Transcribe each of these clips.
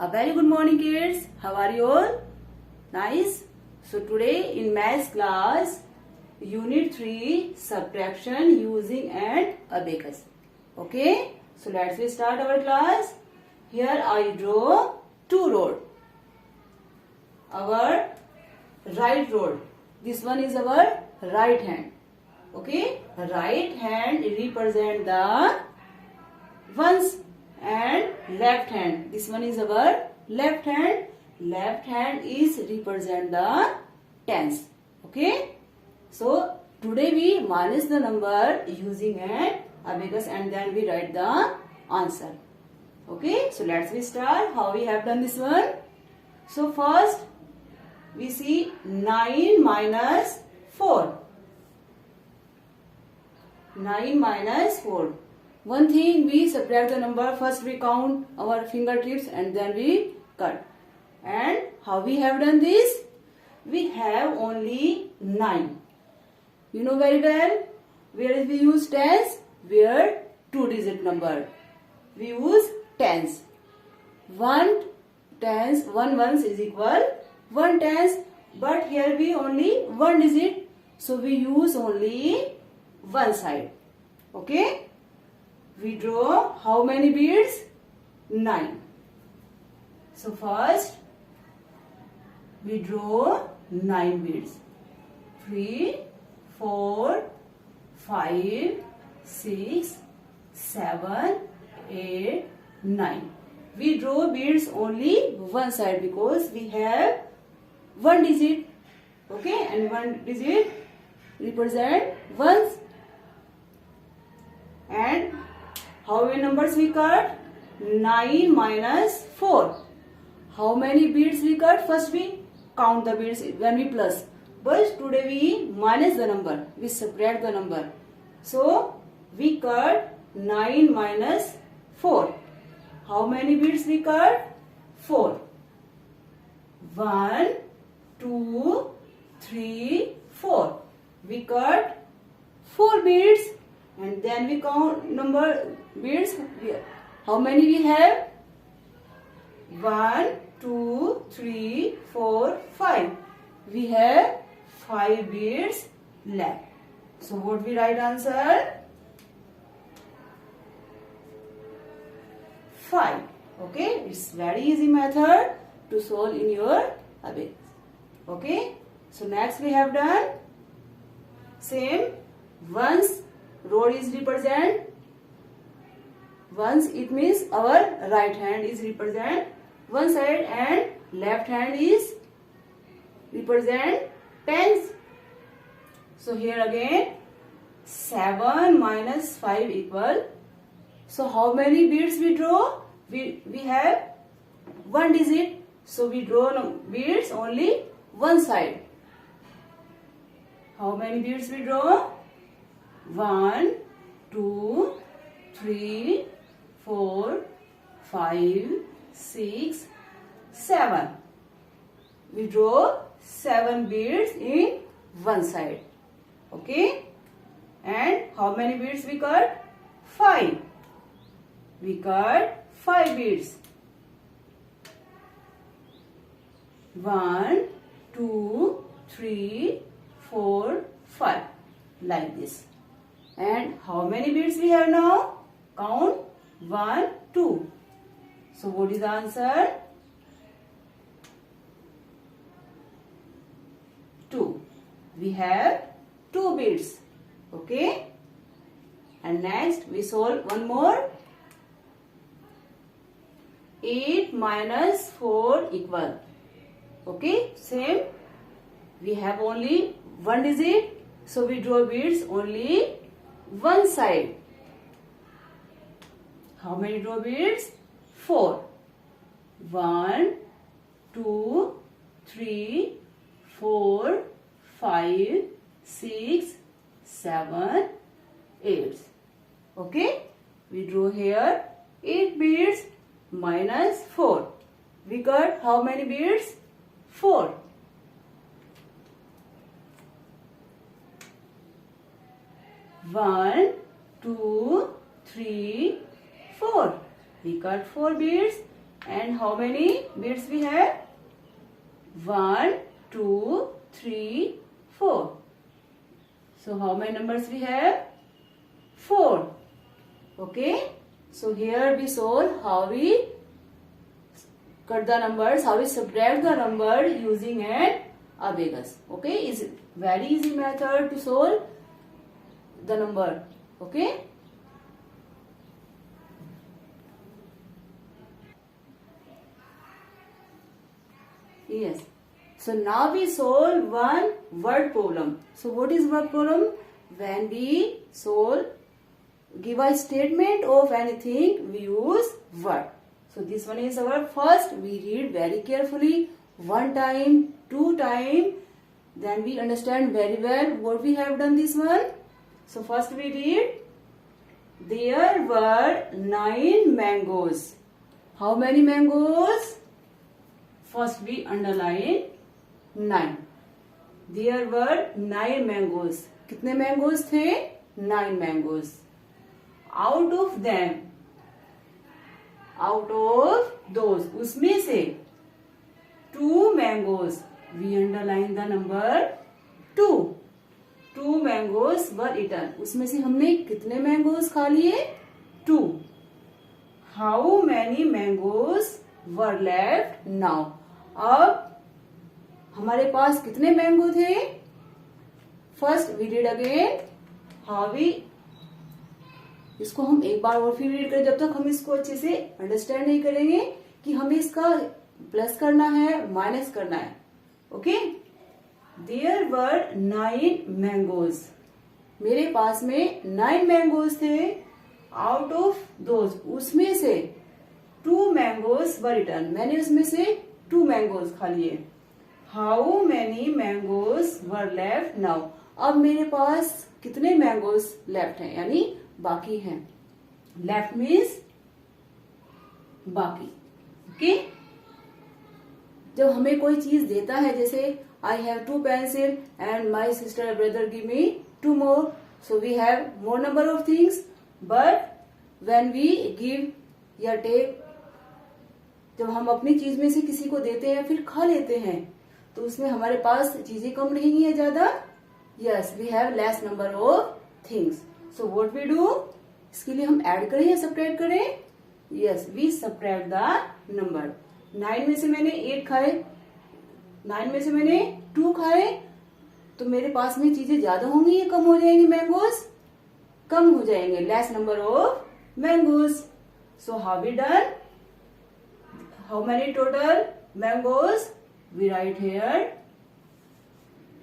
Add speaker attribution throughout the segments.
Speaker 1: A very good morning, kids. How are you all? Nice. So today in math class, Unit 3, subtraction using an abacus. Okay. So let's start our class. Here I draw two roads. Our right road. This one is our right hand. Okay. Right hand represent the ones and left hand. This one is our left hand. Left hand is represent the tens. Okay. So today we minus the number using an abacus and then we write the answer. Okay. So let's start. How we have done this one. So first we see 9 minus 4. 9 minus 4. One thing, we subtract the number. First we count our fingertips and then we cut. And how we have done this? We have only 9. You know very well. Where we use tens? Where 2-digit number. We use tens. 1 tens, 1 ones is equal 1 tens. But here we only 1 digit. So we use only one side. Okay. We draw how many beads? 9. So first we draw 9 beads. 3, 4, 5, 6, 7, 8, 9. We draw beads only one side because we have one digit. Okay, and one digit represent ones. And how many numbers we cut? 9 minus 4. How many beads we cut? First we count the beads when we plus. But today we minus the number. We subtract the number. So we cut 9 minus 4. How many beads we cut? 4. 1, 2, 3, 4. We cut 4 beads. And then we count number beads. How many we have? 1, 2, 3, 4, 5. We have 5 beads left. So what we write answer? 5. Okay. It's very easy method to solve in your abacus. Okay. So next we have done same. Once road is represent once, it means our right hand is represent one side and left hand is represent tens. So here again 7 minus 5 equal. So how many beads we draw? We have one digit. So we draw beads only one side. How many beads we draw? 1, 2, 3, 4, 5, 6, 7. We draw 7 beads in one side. Okay. And how many beads we cut? 5. We cut 5 beads. 1, 2, 3, 4, 5. Like this. And how many beads we have now? Count 1, 2. So what is the answer? 2. We have 2 beads. Okay. And next we solve one more. 8 minus 4 equal. Okay. Same. We have only one digit. So we draw beads only one side. How many draw beads? 4. 1, 2, 3, 4, 5, 6, 7, 8. Okay. We draw here 8 beads minus 4. We cut how many beads? 4. 1, 2, 3, 4. We cut 4 beads And how many beads we have? 1, 2, 3, 4. So how many numbers we have? 4. Okay. So here we saw how we cut the numbers, how we subtract the number using an abacus. Okay. Is very easy method to solve the number. Okay. Yes. So now we solve one word problem. So what is word problem? When we give a statement of anything, we use word. So this one is our first. We read very carefully, 1 time, 2 time. Then we understand very well what we have done this one. So first we read, there were 9 mangoes. How many mangoes? First we underline 9. There were 9 mangoes. कितने mangoes थे? 9 mangoes. Out of them, out of those, उसमें से 2 mangoes. We underline the number 2. 2 mangoes were eaten. उसमें से हमने कितने mangoes खा लिए? 2. How many mangoes were left now? अब हमारे पास कितने मैंगो थे? First we read again how we, इसको हम एक बार और फिर रीड करें जब तक हम इसको अच्छे से अंडरस्टैंड नहीं करेंगे कि हमें इसका प्लस करना है माइनस करना है. ओके. There were 9 mangoes. मेरे पास में 9 मैंगोज थे. आउट ऑफ दोज, उसमें से 2 मैंगोज वर इटन. मैंने उसमें से 2 मैंगोज खा लिए. How many mangoes were left now. अब मेरे पास कितने मैंगोज लेफ्ट हैं, यानी बाकी हैं. लेफ्ट मीन्स बाकी. ओके. जब हमें कोई चीज देता है, जैसे I have 2 pencil and my sister brother give me 2 more, so we have more number of things. But when we give या टेक, जब हम अपनी चीज में से किसी को देते हैं फिर खा लेते हैं, तो उसमें हमारे पास चीजें कम रहेंगी या ज्यादा? Yes, we have less number of things. So what we do, इसके लिए हम ऐड करें या सब्ट्रैक्ट करें? Yes, we subtract the number. 9 में से मैंने 8 खाए, 9 में से मैंने 2 खाए, तो मेरे पास में चीजें ज्यादा होंगी या कम हो जाएंगी? मैंगोज कम हो जाएंगे. Less number of mangoes. So how we done? How many total mangoes? We write here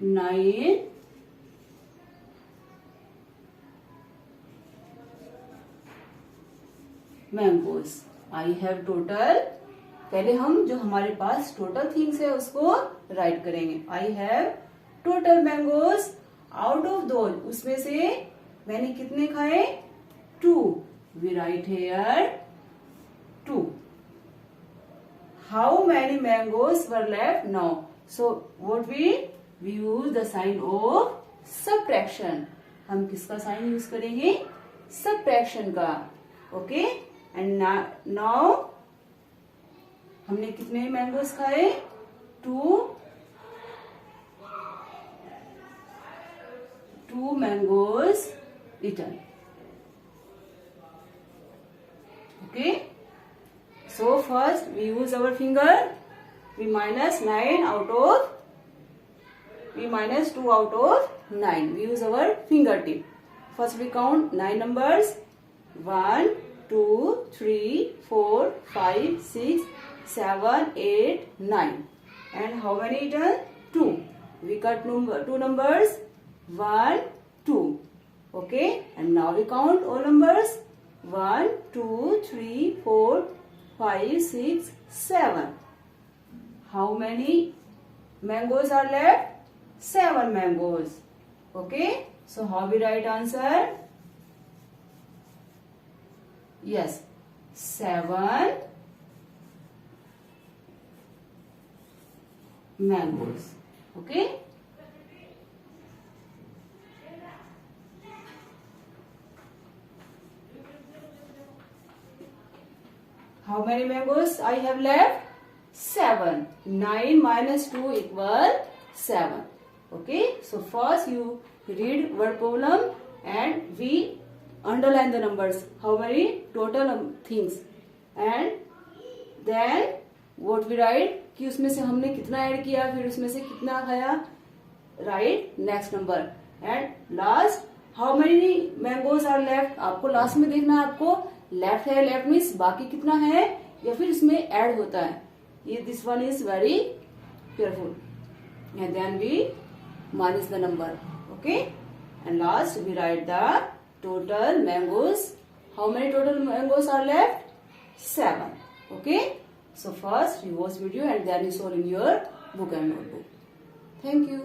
Speaker 1: 9 mangoes. I have total. पहले हम जो हमारे पास टोटल थिंग्स है उसको राइट करेंगे. I have total mangoes. Out of those, उसमें से मैंने कितने खाए? 2. We write here 2. How many mangoes were left now? So what we use the sign of subtraction. हम किसका साइन यूज करेंगे? subtraction का. ओके. एंड now हमने कितने मैंगोज खाए? 2 mangoes eaten. Okay. So first we use our finger. We minus 9 out of, we minus 2 out of 9. We use our fingertip. First we count 9 numbers. 1, 2, 3, 4, 5, 6, 7, 8, 9. And how many eaten? 2. We cut 2 numbers. 1, 2. Okay. And now we count all numbers. 1, 2, 3, 4, 5, 6, 7. How many mangoes are left? 7 mangoes. Okay. So how we write answer? Yes, 7 mangoes. Okay. How many mangoes I have left? 7. 9 minus 2 equal 7. Okay, so first you read word problem and we underline the numbers. How many total things, and then what we write कि उसमें से हमने कितना add किया, फिर उसमें से कितना खाया. Right next number and last how many mangoes are left. आपको लास्ट में देखना है, आपको लेफ्ट है, लेफ्ट मीन्स बाकी कितना है या फिर इसमें ऐड होता है. ये this one is very careful and then we minus the number. Okay and last we write the total mangoes. How many total mangoes are left? 7. Okay, so first you watch video and then you solve in your book and notebook. Thank you.